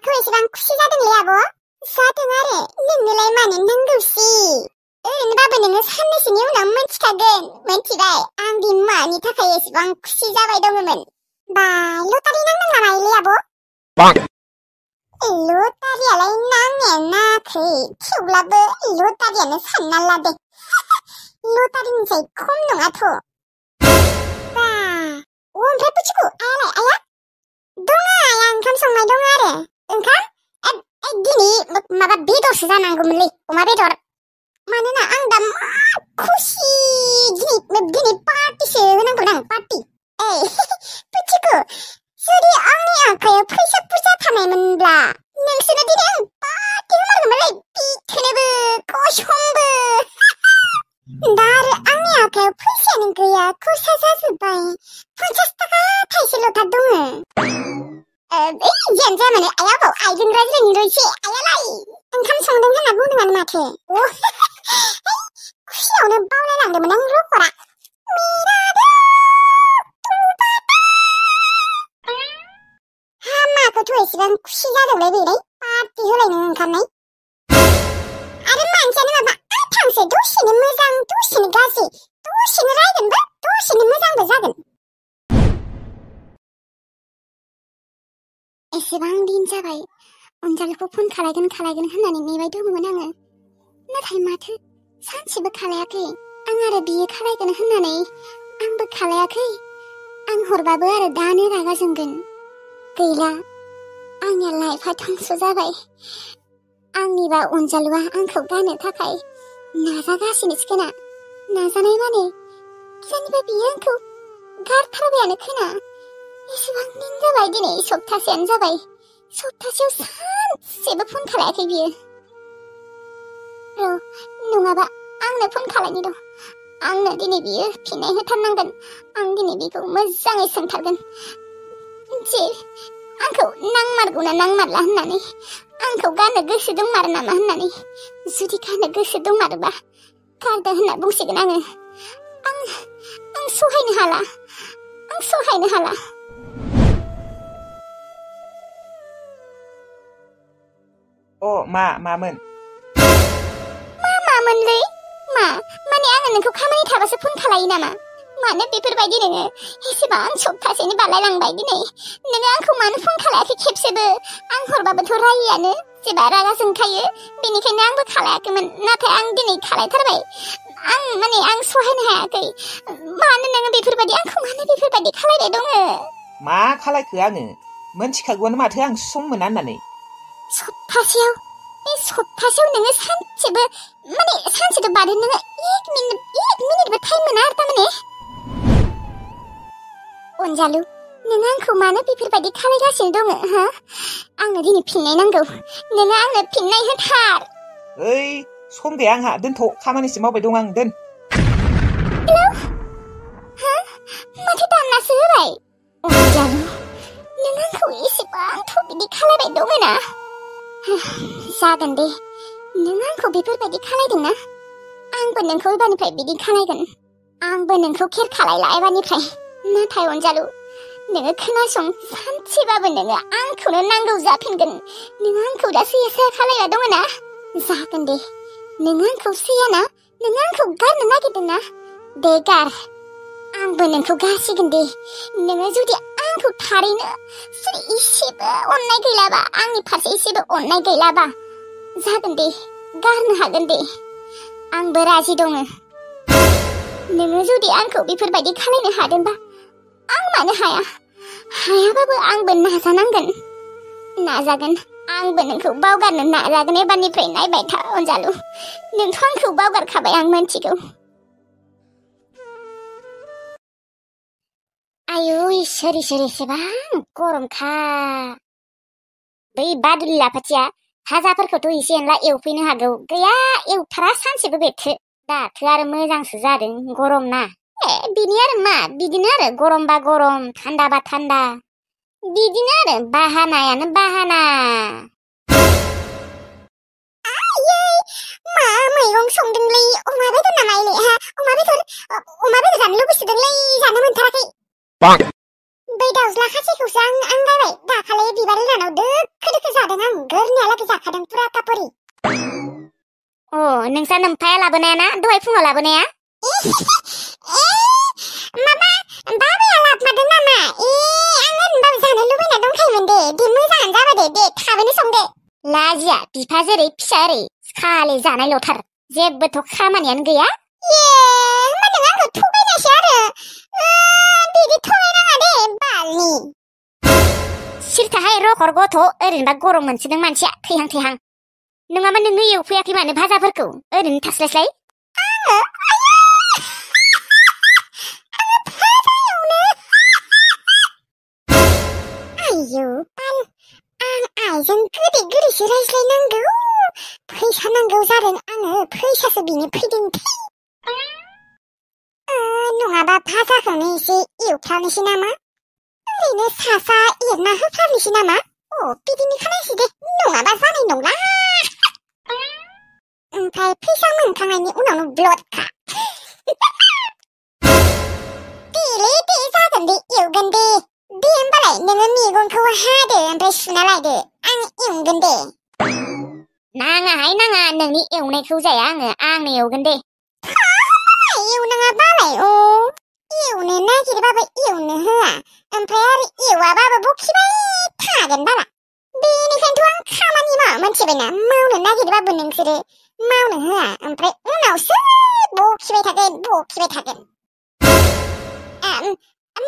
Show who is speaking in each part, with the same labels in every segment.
Speaker 1: माखौ एसेबां खुसि जादोंलै आब'? जादों आरो नोंनोलाय मानो नांगौसि? ओरैनोबाबो नोङो साननैसोनि उनाव मोनथिखागोन। मोनथिबाय आं दि मानि थाखाय एसेबां खुसि जाबाय दङमोन। बा लटारि नांदों नामालै आब'? लटारियालाय नांनाया नाङाखै, थेवब्लाबो लटारियानो सानना ला दे। लटारिनिफ्राय खम नङाथ'। बा ओमफ्राय पुचिखु आयालाय आया? दङ आया ओंखाम संनाय दङ आरो। ओंखाम? दिनै माबा बेदरसो जानांगौमोनलै, अमा बेदर। मानोना आं दा मा खुसि, दिनै पार्टिसो होनांगौमोन आं, पार्टि। पुचिखु जुदि आंनि आखायाव फैसा बुरजा थानायमोनब्ला नोंसोरनो दिनै आं पार्टि होमारगौमोनलै, बिखौनोबो कसमबो। दा आरो आंनि आखायाव फैसायानो गैया, खरसा जाजोब्बाय। 50 थाखा थाइसेल'थार दङ। जियानो जा मानो आयाखौ आइजों रायज्लायनो रयसे। आयालाय ओंखाम संदों होनना बुंदोंमोन माथो। खुसियावनो बावलायलांदोंमोन आं रखरा। हामाखौथ' एसेबां खुसि जादोंलै बेलाय पार्टि होलायनो ओंखारनाय। आरो मानसियानो माबा आथांसो, दसेनो मोजां दसेनो गाज्रि, दसेनो रायगोनबो दसेनो मोजांबो जागोन। एसेबां दिन जाबाय अनजालुखौ फन खालायगोन होननानै नेबाय दंमोन आङो। नाथाय माथो सानसेबो खालायाखै। आं आरो बियो खालायगोन होननानै आंबो खालायाखै। आं हरबाबो आरो दानो रागा जोंगोन। गैला, आंनिया लाइफआ धंस जाबाय। आंनिबा अनजालुआ आंखौ गानो थाखाय नाजागासिनोसो खोना। नाजानाय माने जेनेबा बियो आंखौ गारथारबायानो खोना। एसेबां दिन जाबाय, दिनै सप्तासेयानो जाबाय। सप्तासेयाव सानसेबो फन खालायाखै बियो। नङाबा आंनो फन खालायनि दं। आंनो दिनै बियो फिननाय होथारनांगोन। आं दिनै बिखौ मोजाङै सोंथारगोन जे आंखौ नांमारगौना नांमारला होननानै, आंखौ गारनो गोसो दंमारो नामा होननानै। जुदि गारनो गोसो दंमारोबा गारदो होनना बुंसिगोन आङो। आं सहायनो हाला, आं सहायनो हाला।
Speaker 2: मामोन?
Speaker 1: मामोनलै? माने आङो नोंखौ खामानि थाबासो फन खालायो नामा? मानो बेफोरबायदि नोङो? एसेबां सप्तासेनि बारलायलांबाय दिनै। नोङो आंखौ मानो फन खालायाखै खेबसेबो? आं हरबाबोथ' रायोआनो, जेबा रागा जोंखायो। बेनिखायनो आंबो खालायाखैमोन। नाथाय आं दिनै खालायथारबाय। आं सहायनो हायाखै। मानो नोङो बेफोरबायदि आंखौ मानो बेफोरबायदि खालायबाय दङ?
Speaker 2: मा खालायखो आङो? मोनथिखागौआनो माथो आं सम मोना होननानै।
Speaker 1: सप्तासेयाव नोङो सानसेथ' बादो नोङो एक मिनिटबो टाइम मोना आरो थारमाने। अनजालु, नोङो आंखौ मानो बेफोरबायदि खालायगासिनो दङ? आंनो दिनै फिननाय नांगौ। नोङो आंनो फिननाय होथार।
Speaker 2: सम गैया आंहा, दोनथ', खामानिसो मावबाय दं आं, दोन।
Speaker 1: माथो दाननासो होबाय? अनजालु, नों आंखौ एसेबांथ' बिदि खालायबाय दङ ना? जागोन दे, नों आंखौ बेफोरबायदि खालायदोंना? आंबो नोंखौ एबारनिफ्राय बिदि खालायगोन। आंबो नोंखौ केयार खालायला एबारनिफ्राय। नाथाय अनजालु, नोङो खोनासं, सानसेबाबो नोङो आंखौनो नांगौ जाफिनगोन। नोङो आंखौ दा सैया खालायना दङ ना? जागोन दे, नोङो आंखौ सैयाना? नोङो आंखौ गारनो नागिरदोंना? दे गार, आंबो नोंखौ गारसिगोन दे। नोङो जुदि आंखौ थारैनो इसेबो अननाय गैलाबा, आंनि फारसे इसेबो अननाय गैलाबा, जागोन दे, गारनो हागोन दे। आंबो राजि दङ। नोङो जुदि आंखौ बेफोरबायदि खालायनो हादोंबा आं मानो हाया? हायाबाबो आंबो नाजानांगोन। नाजागोन, आंबो नोंखौ बावगारनो नाजागोन। एबारनिफ्राय नायबाय था अनजालु, नोंथ' आंखौ बावगारखाबाय, आं मोनथिगौ। आयु इसोर एसेबां गरमखा। बै बादुलि लाफाथिया भाजाफोरखौथ' एसे एनला एवफैनो हागौ। गैया, एवथारा सानसेबो बेथो। दाथ' आरो मोजांसो जादों, गरम ना। बिनि आरो मा? बिदिनो आरो गरमबा गरम, थान्दाबा थान्दा। बिदिनो आरो बाहानायानो बाहाना। मा मैगं संदोंलै? अमा बेदर नामा इले? अमा बेदर जानो लुबैसोदोंलै, जानो मोनथाराखै। बै दाउज्ला खासिखौसो आं बायबाय जाबाय दाखालि बिबारि लानाव दोखो दोखो जादों आं गोरनियालागै जाखादों पुरा कापरि नोंसा नोम्फाया लाबोनाया ना दहाय फुङाव लाबोनाया माबा बाबाया लाबोदों नामा आं होनबाबो जानो लुबैना दंखायोमोन दे मोजाङानो जाबाय दे थाबैनो संदो लाजिया बिफा जेरै फिसा ओरै खालि जानायल'थार जेबोथ' खामानियानो गैया होमबा नों आंखौ थगायनायसो आरो बिदि थगायनाङा दे बालनि सिरथाहाय रखर गथ' ओरैनोबा गरम मोनसोदों मानसिया थैहां थैहां नङाबा नोङो एवफैयाखै मानो भाजाफोरखौ ओरैनो थास्लायस्लाय आङो आयौ बाल आं आइजों गोदै गोदैसो रायज्लायनांगौ फैसा नांगौ जादों आङो फैसासो बिनो फैदों नङाबा भाजाखौनो एसे एवफ्रानोसै नामा ओरैनो सा एरना होफ्रानोसै नामा बिदिनो खालायसै दे नङाबा जानाय नंला ओमफ्राय फैसा मोनखांनायनि उनावनो ब्लडखा देलै दे जागोन दे एवगोन दे होमबालाय नोङो मेगनखौ हादो ओमफ्राय सुना लायदो आं एवगोन दे नाङाहाय नाङा नोंनि एवनायखौ जाया आंनो एवगोन दे एवनाङा बालाय एवनो नागिरबाबो एवनो होआ ओमफ्राय आरो एवाबाबो बखिबाय थागोन बाला बेनिखायनोथ' आं खामानि मावा मोनथिबायना मावनो नागिरबाबो नोंसोरो मावनो होआ ओमफ्राय उनावसो बखिबाय थागोन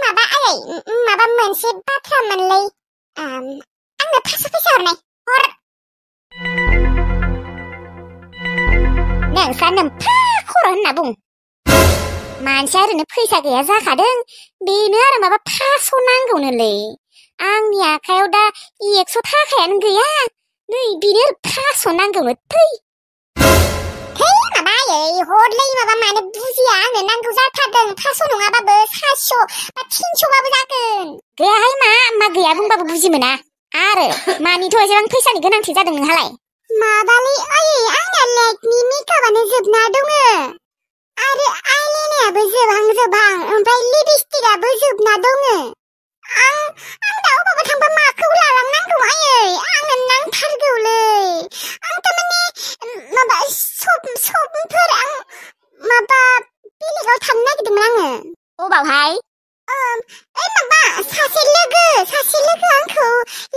Speaker 1: माबा आयै माबा मोनसे बाथ्रामोनलै आंनो 500 फैसा हरनाय हर नोंसा नोम्फा खर' होनना बुं मानसिया ओरैनो फैसा गैया जाखादों बेनो आरो माबा 500 नांगौनोलै आंनि आखायाव दा 100 थाखायानो गैया नै बेनो 500 नांगौनो थै माबा आयै हरलै माबा मानो बुजिया आंनो नांगौ जाथारदों 500 नङाबाबो 700 बा 300 बाबो जागोन गैयाहाय मा गैया बुंबाबो बुजि मोना आरो मानिथ' एसेबां फैसानि गोनांथि जादों नोंहालाय माबालै आयै आंना लेकमि मेकआपानो जोबना दङ आरो आइलाइनाराबो जोबहां ओमफ्राय लिपस्टिकआबो जोबना दङ आं दा अबावबा थांबा माखौ लालांनांगौ आयै आंनो नांथारगौलै आं थारमाने माबा समफोर आं माबा बेलेगाव थांनो नागिरदोंमोन आङो अबावहाय माबा सासे लोगो आंखौ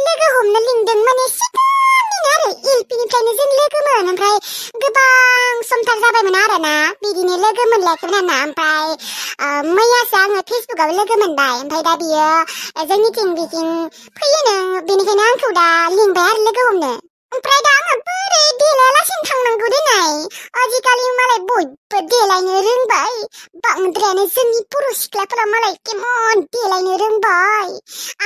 Speaker 1: लोगो हमनो लिंदोंमोन सिगांनिनो आरो एलपिनिफ्रायनो जों लोगोमोन ओमफ्राय गोबां समथार जाबायमोन आरोना बिदिनो लोगो मोनलायाखैमोन आरोना ओमफ्राय मैयासो आङो फेसबुकाव लोगो मोनबाय ओमफ्राय दा बियो जोंनिथिं बिथिं फैयोनो बेनिखायनो आंखौ दा लिंबाय आरो लोगो हमनो ओमफ्राय दा आङो बोरै देलायालासिनो थांनांगौ देनाय आजिखालि मालाय बयबो देलायनो रोंबाय बांद्रायानो जोंनि बर' सिख्लाफोरा मालाय केमन देलायनो रोंबाय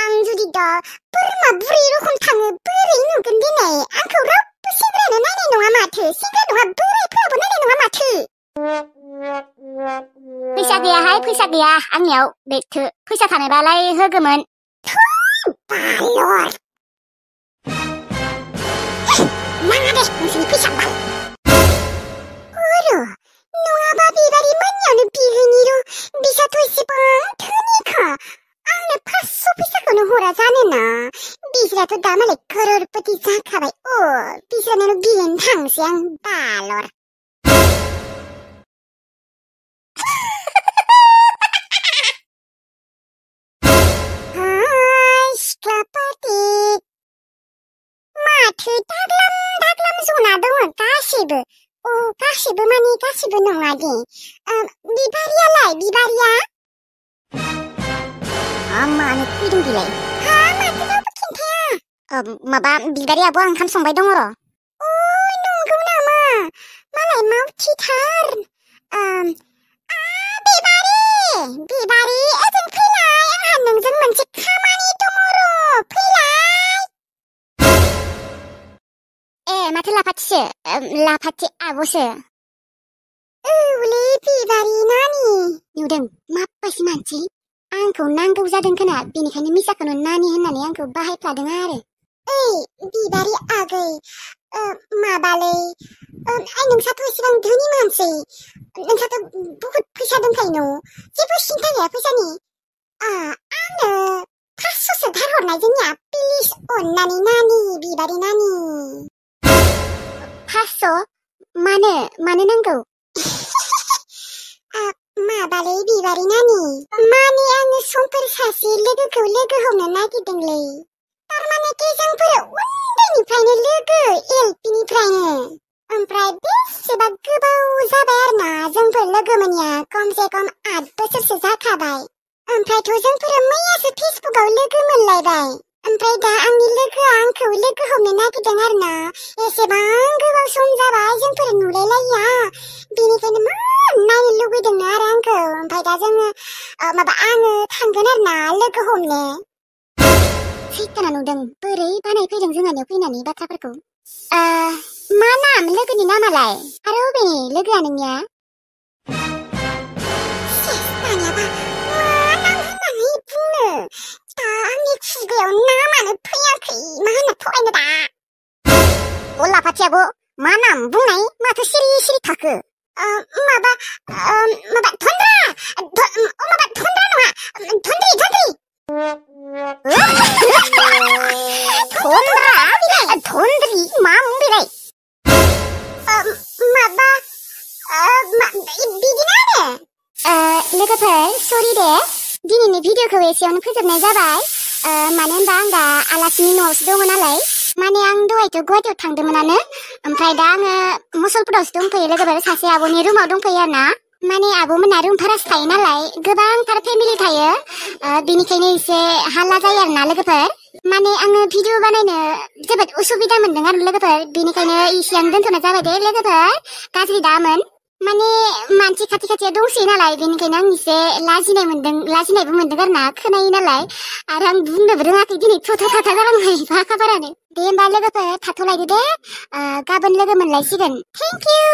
Speaker 1: आं जुदि दा बोरमा बुरै रखम थाङो बोरै नुगोन देनाय आंखौ रावबो सेंग्रायानो नायनाय नङा माथो सेंग्रा नङा बोरायफोराबो नायनाय नङा माथो फैसा गैयाहाय फैसा गैया आंनियाव बेथो फैसा थानायबालाय होगौमोन बालर नाङा दे नोंसोरनि फैसा बाल नङाबा बिबारि मोननियावनो बिहैनि र' बिसाथ' एसेबां धोनिखा आंनो 500 फैसाखौनो हरा जानोना बिसोराथ' दा मालाय करोड़पति जाखाबाय बिसोरनाव बिहैनो थांसै आं बालर माथो दाग्लाम जना दङ गासिबो माने गासिबो नङा दे बिबारियालाय मानो फैदों बिलाय माथो रावबो खिन्थाया माबा बिबारि आब' ओंखाम संबाय दङ र' नंगौ नामा मालाय मावथिथार बिबारि ओजों फैलाय आंहा नोंजों मोनसे खामानि दङ र' फैलाय माथो लाफाथि आब'सो औलै बिबारि नानि नुदों माबायदि मानसि आंखौ नांगौ जादों खोना बेनिखायनो मिसाखौनो नानि होननानै आंखौ बाहायफ्लादों आरो बिबारि आगै माबालै नोंसाथ' एसेबां धोनि मानसि नोंसाथ' बहुत फैसा दंखायो न' जेबो सिन्था गैया फैसानि आंनो 500 500सो गारहरनाय जोंनिया प्लिज अननानै नानि बिबारि नानि 500 मानो नांगौ माबालै बिबारि नानि माने आङो समफोर सासे लोगोखौ लोगो हमनो नागिरदोंलै थारमाने जोंफोर उन्दैनिफ्रायनो लोगो एलपिनिफ्रायनो ओमफ्राय बेसेबा गोबाव जाबाय आरोना जोंफोर लोगो मोनिया खमसे खम 8 बोसोरसो जाखाबाय ओमफ्रायथ' जोंफोर मैयासो फेसबुकआव लोगो मोनलायबाय ओमफ्राय दा आंनि लोगोआ आंखौ लोगो हमनो नागिरदों आरोना एसेबां गोबाव सम जाबाय जोंफोर नुलायलाया बेनिखायनो नायनो लुगैदोंनो आरो आंखौ ओमफ्राय दा जोङो आङो थांगोन आरोना लोगो हमनो सैताना नुदों बोरै बानायफैदों जोंहानियाव फैनानै बाथ्राफोरखौ मा नाम लोगोनि नामालाय आरो अबेनि लोगोआ नोंनिया आंनि खुगायाव नामानो फैयाखै मा होनना फरायनो दा अला फाथियाबो मा नाम बुंनाय माथो सिरि थाखो धन्द्रा नङा धन्द्रि धन्द्रि मा मुं बिलाय बिदिनो आरो लोगोफोर सरि दे दिनैनि भिडिअखौ एसेयावनो फोजोबनाय जाबाय मानो होनबा आं दा आलासिनि न'आवसो दङ नालाय माने आं दहायथ' गुवाहाटीयाव थांदोंमोनानो ओमफ्राय दा आङो मुसलपुरावसो दंफैयो लोगोफोर सासे आब'नि रुमाव दंफैयो आरोना माने आब'मोना रुम भारासो थायो नालाय गोबांथार फेमिलि थायो बेनिखायनो एसे हाल्ला जायो आरोना लोगोफोर माने आङो भिडिअ बानायनो जोबोद उसुबिदा मोनदों आरो लोगोफोर बेनिखायनो एसेयावनो दोनथ'नाय जाबाय दे लोगोफोर गाज्रि दामोन माने मानसि खाथियाव दंसै नालाय बेनिखायनो आं एसे लाजिनायबो मोनदों आरोना खोनायो नालाय आरो आं बुंनोबो रोङाखै दिनै थथा जालांबाय बाखाबारानो दे होमबा लोगोफोर थाथ'लायदो दे गाबोन लोगो मोनलायसिगोन थेंक इउ